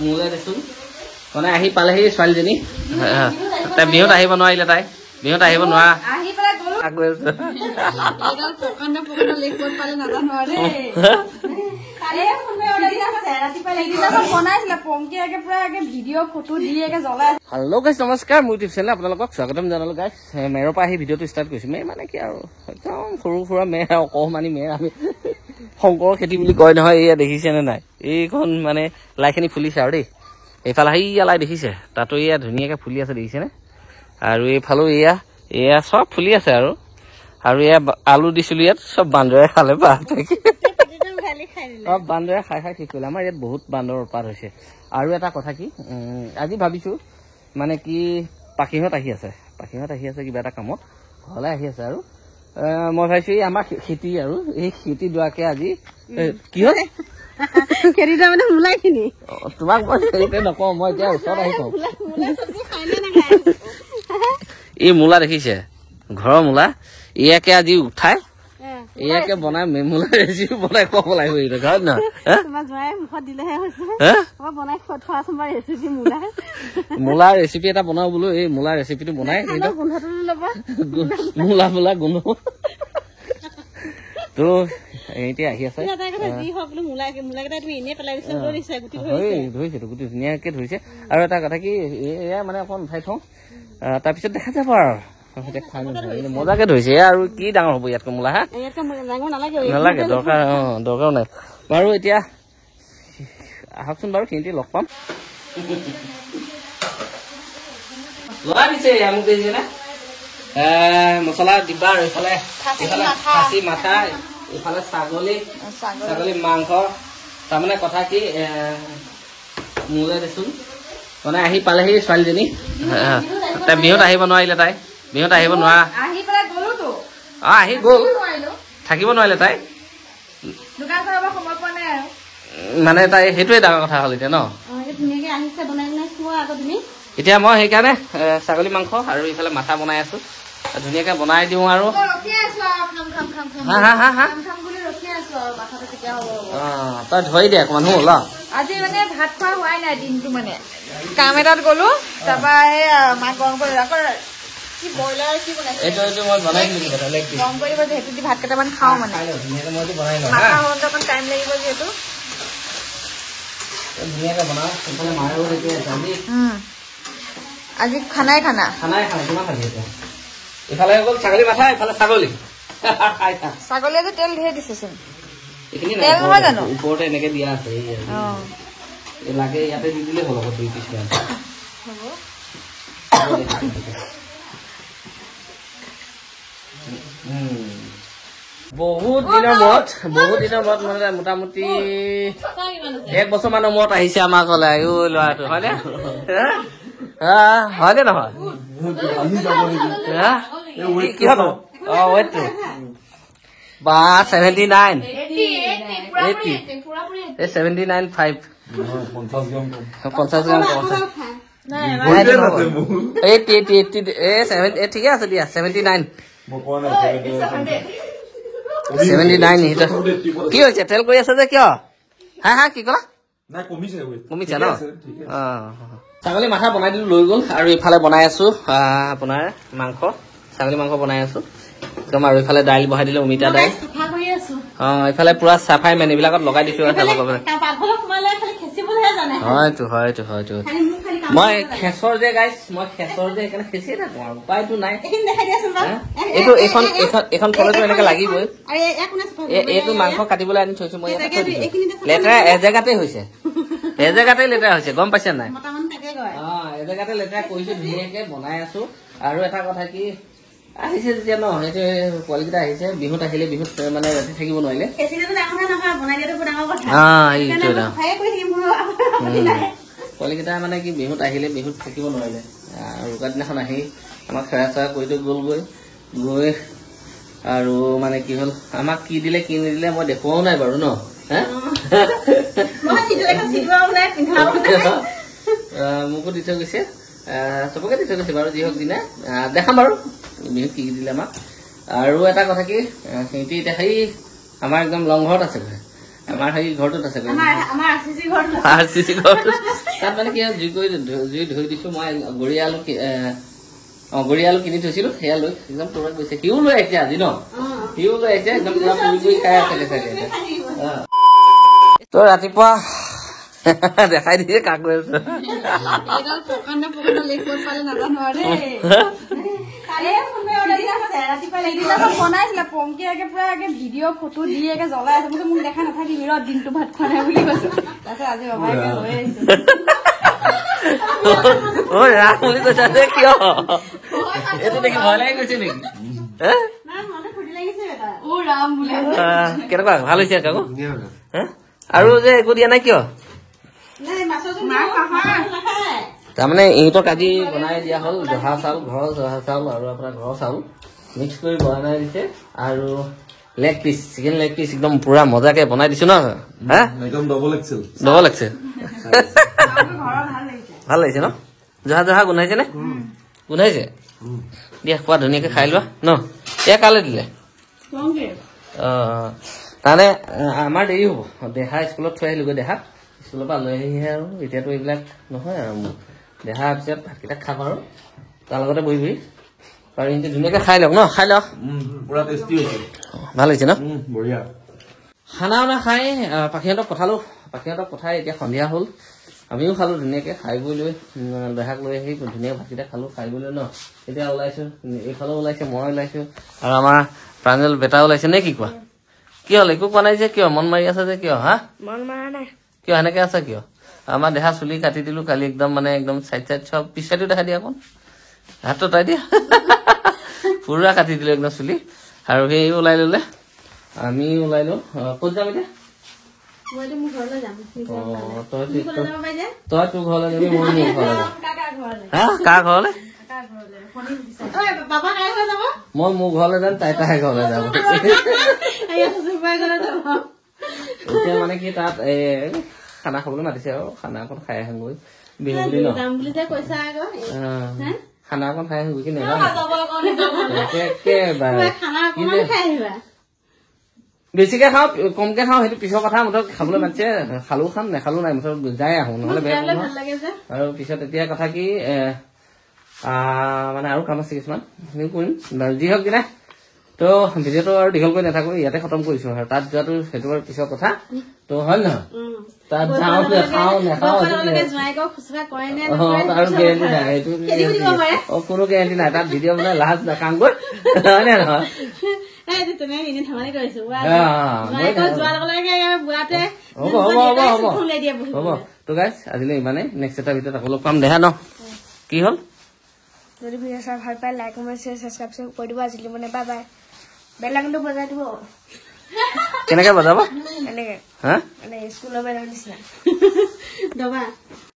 মোলৈ দেচোন মানে আহি পালেহি ছোৱালীজনী তাই বিহুত আহিব নোৱাৰিলে তাই বিহুত আহিব নোৱাৰা হেল্ল' গাইছ নমস্কাৰ মোৰ ইউটিউব চেনেল আপোনালোকক স্বাগতম জনালো গাইছ মেৰৰ পৰা আহি ভিডিঅ'টো ষ্টাৰ্ট কৰিছোঁ মে মানে কি আৰু একদম সৰু সুৰা মেৰ অকণমানি মেৰ আমি শংকৰ খেতি বুলি কয় নহয় এয়া দেখিছেনে নাই এইখন মানে লাইখিনি ফুলিছে আৰু দেই এইফালে সেয়া লাই দেখিছে তাতো এয়া ধুনীয়াকৈ ফুলি আছে দেখিছেনে আৰু এইফালেও এয়া চব ফুলি আছে আৰু এয়া আলু দিছিলোঁ ইয়াত চব বান্দৰে খালে চব বান্দৰে খাই খাই ঠিক কৰিলে আমাৰ ইয়াত বহুত বান্দৰৰ উৎপাত হৈছে আৰু এটা কথা কি আজি ভাবিছোঁ মানে কি পাখিহঁত আহি আছে কিবা এটা কামত ঘৰলৈ আহি আছে আৰু মই ভাবিছোঁ এই আমাৰ খেতি আৰু এই খেতি দোৱাকে আজি কি হ'ল খেতিটা মানে মূলাখিনি তোমাক মই খেতিতে নকওঁ মই এতিয়া ওচৰত আহি কওঁ এই মূলা দেখিছে ঘৰৰ মূলা ইয়াকে আজি উঠাই ইয়াকে বনাই মূলা ৰেচিপি বনাই খুৱাব লাগিব ঘৰত নহয় মূলা ৰেচিপি এটা বনাও বোলো এই মূলা ৰেচিপিটো বনাই মূলা গোন্ধ তো এতিয়া আহি আছে ধৰিছে গুটি ধুনীয়াকে ধৰিছে আৰু এটা কথা কি এয়া মানে অকণ উঠাই থওঁ তাৰপিছত দেখা যাব আৰু মজাকে ধৰিছে আৰু কি ডাঙৰ হ'ব ইয়াতকৈ মূলা হা নালাগে দৰকাৰ নাই বাৰু এতিয়া আহকচোন বাৰু সিহঁতি লগ পাম লগাই দিছে আমুক দিছে নে মছলা দিবা আৰু এইফালে খাচী মাথা এইফালে ছাগলী মাংস তাৰমানে কথা কি মোলৈ দেচোন মানে আহি পালেহি ছোৱালীজনী তাই বিহুত আহিব নোৱাৰিলে তাই বিহুত আহিব নোৱাৰা আহি গ'ল থাকিব নোৱাৰিলে তাই মানে তাই সেইটোৱে ডাঙৰ কথা হ'ল এতিয়া ন এতিয়া মই সেইকাৰণে ছাগলী মাংস আৰু ইফালে মাথা বনাই আছো ধুনীয়াকে বনাই দিওঁ আৰু তই ধৰি দে অকমান হ'ল আজি মানে ভাত খোৱা হোৱাই নাই দিনটো মানে কাম এটাত গলো তাৰপৰা এই মাক গৰম কৰি কি ব্ৰইলাৰ কি বনাইছে গৰম কৰিব যিহেতু দি ভাত কেইটামান খাওঁ মানে মাথা হওঁতে অকণ টাইম লাগিব যিহেতু আজি খানাই খানা ইফালে গ'ল ছাগলী মাথা ইফালে ছাগলী আজি তেল ধেৰ দিছেচোন তেল নহয় জানো ওপৰতে এনেকে দিয়া আছে লাগে ইয়াতে দি দিলে হ'ল আকৌ 2 পিচ মান বহুত দিনৰ মূৰত মানে মোটামুটি 1 বছৰ মানৰ মূৰত আহিছে আমাৰ ঘৰলৈ ল'ৰাটো হয়নে হয়নে নহয় কি হ'ল ৱেটটো বা 79 79.5 50 গ্ৰাম ঠিকে আছে দিয়া 79 কি হৈছে তেল কৰি আছে যে কিয় হা কি ক'লা কমিছে ন ছাগলী মাথা বনাই দিলোঁ লৈ গ'ল আৰু ইফালে বনাই আছো আপোনাৰ মাংস ছাগলী মাংস বনাই আছো একদম আৰু ইফালে দাইল বহাই দিলোঁ অমিতা দাইল ইফালে পুৰা চাফাই মেনিবিলাকত লগাই দিছোঁ হয়তো মই খেচৰ যে গাইছ সেইকাৰণে খেচিয়ে থাকোঁ আৰু উপায়তো নাই এইখন ফলতো এনেকে লাগিবই এইটো মাংস কাটিবলৈ আনি থৈছো মই লেতেৰা এজেগাতে হৈছে লেতেৰা হৈছে গম পাইছে নাই এজেগাতে লেতেৰা কৰিছো ধুনীয়াকে বনাই আছো আৰু এটা কথা কি আহিছে যেতিয়া ন সেইটো পোৱালিকেইটা আহিছে বিহুত আহিলে বিহুত মানে ৰাতি থাকিব নোৱাৰিলে পোৱালিকেইটা মানে কি বিহুত আহিলে বিহুত থাকিব নোৱাৰিলে আৰু উৰুকা দিনাখন আহি আমাক সেৱা চেৱা কৰি থৈ গ'লগৈ আৰু মানে কি হ'ল আমাক কি দিলে কি নিদিলে মই দেখুৱাও নাই বাৰু ন মোকো দি থৈ গৈছে চবকে দি থৈ গৈছে বাৰু যি হওক দিনা দেখাম বাৰু বিহুত কি দিলে আমাক আৰু এটা কথা কি সিহঁতি এতিয়া সেই আমাৰ একদম লংঘৰত আছে আমাৰ সেই ঘৰটোত আছে RCC ঘৰটো তাত মানে কি জুই ধৰি দিছো মই গৰি আলু কিনি থৈছিলো সেয়া লৈ একদম তোৰাত গৈছে সিও লৈ আহিছে আজি ন সিও লৈ আহিছে একদম পুৰি খাই আছে চাগে তো ৰাতিপুৱা দেখাই দিয়ে কাক লৈ আছো বনাইছিলে পংকিয়াকে পুৰা ভিডিঅ' ফটো দি জ্বলাই আছে বোলো মোক দেখা নাথাকিবি ৰ দিনটো ভাত খোৱা নাই বুলি কৈছো তাৰপিছত আজি বাবাই লৈ আহিছো ৰাস বুলি কৈছা যে কিয় এইটো দেখি ভয় লাগি গৈছে নেকি কেনেকুৱা ভাল হৈছে কাকো আৰু যে একো দিয়া নাই কিয় তাৰমানে ইহঁতক আজি বনাই দিয়া হ'ল জহা চাউল ঘৰৰ জহা চাউল আৰু আপোনাৰ ঘৰৰ চাউল মিক্স কৰি বনাই দিছে আৰু leg piece chicken leg piece একদম পুৰা মজাকে বনাই দিছো ন একদম ডবল এক্সেল ভাল লাগিছে ন জহা জহা গোন্ধাইছে নে গোন্ধাইছে দিয়া খোৱা ধুনীয়াকে খাই লোৱা ন এয়া কালে দিলে তাৰমানে আমাৰ দেৰি হ'ব দেহা স্কুলত থৈ আহিলোগৈ দেহা স্কুলৰ পৰা লৈ আহিহে আৰু এতিয়াতো এইবিলাক নহয় আৰু মোৰ দেহা পিছত ভাতকেইটা খাম আৰু তাৰ লগতে বহি বহি আৰু ইহঁতে ধুনীয়াকে খাই লওক ন খাই লওক পুৰা টেষ্টি হৈছে ভাল হৈছে ন বঢ়িয়া খানা বানা খাই পাখিহঁতক পঠালো পাখিহঁতক পঠাই এতিয়া সন্ধিয়া হ'ল আমিও খালো ধুনীয়াকে খাই বৈ লৈ দেহাক লৈ আহি ধুনীয়াকে ভাতকেইটা খালো খাই বৈ লৈ ন এতিয়া ওলাইছো এইফালেও ওলাইছে মই ওলাইছো আৰু আমাৰ প্ৰাঞ্জল বেটা ওলাইছে নে কি কোৱা কি হ'ল একো কোৱা নাই যে কিয় মন মাৰি আছে যে কিয় হা মন মাৰা নাই কিয় এনেকে আছে কিয় আমাৰ দেহা চুলি কাটি দিলো কালি একদম মানে একদম চাইড চব পিছ চাইডো দেখা দিয়া অকণ হাতটো তাই দিয়া পুৰা কাটি দিলো একদম চুলি আৰু সেই ওলাই ললে আমি ওলাই লো ক'ত যাম এতিয়া তই তোৰ ঘৰলৈ যাবি মই মোৰ ঘৰলৈ যাম হা কাৰ ঘৰলৈ মই মোৰ ঘৰলৈ যাম তাই ঘৰলৈ যাব এতিয়া মানে কি তাত খানা খাবলৈ মাতিছে আৰু খানা অকণ খাই আহোগৈ বিহু বুলি ন খানা অকণ খাই আহোগৈ কি বেছিকে খাওঁ কমকে খাওঁ সেইটো পিছৰ কথা মুঠত খাবলৈ মাতিছে খালো খাম নেখালো নাই মুঠত যাই আহো নহলে বেয়া আৰু পিছত এতিয়া কথা কি মানে আৰু কাম আছে কিছুমান কৰিম যি হওক কি নাই তো ভিডিঅ'টো আৰু দীঘল কৰি নাথাকো ইয়াতে খতম কৰিছো আৰু তাত যোৱাটো সেইটো আৰু পিছৰ কথা তো হয় নহয় তাত যাওঁ নেখাওঁ আৰু গেৰেণ্টি নাই সেইটো কোনো গেৰেণ্টি নাই তাত ভিডিঅ' বনাই লাজ নাখাওঁগৈ হয় নে নহয় হ'ব তো গাইজ আজিলৈ ইমানেই নেক্সট এটা ভিডিঅ'ত আকৌ লগ পাম দেহা ন কি হ'ল যদি ভিডিঅ' চাই ভাল পায় লাইক কমেণ্ট শ্বেয়াৰ ছাবস্ক্ৰাইব কৰি দিব আজিলৈ মানে বাই বাই বেল আইকনটো বজাই দিব কেনেকে বজাব এনেকে হা মানে স্কুলৰ বেলৰ নিচিনা দবা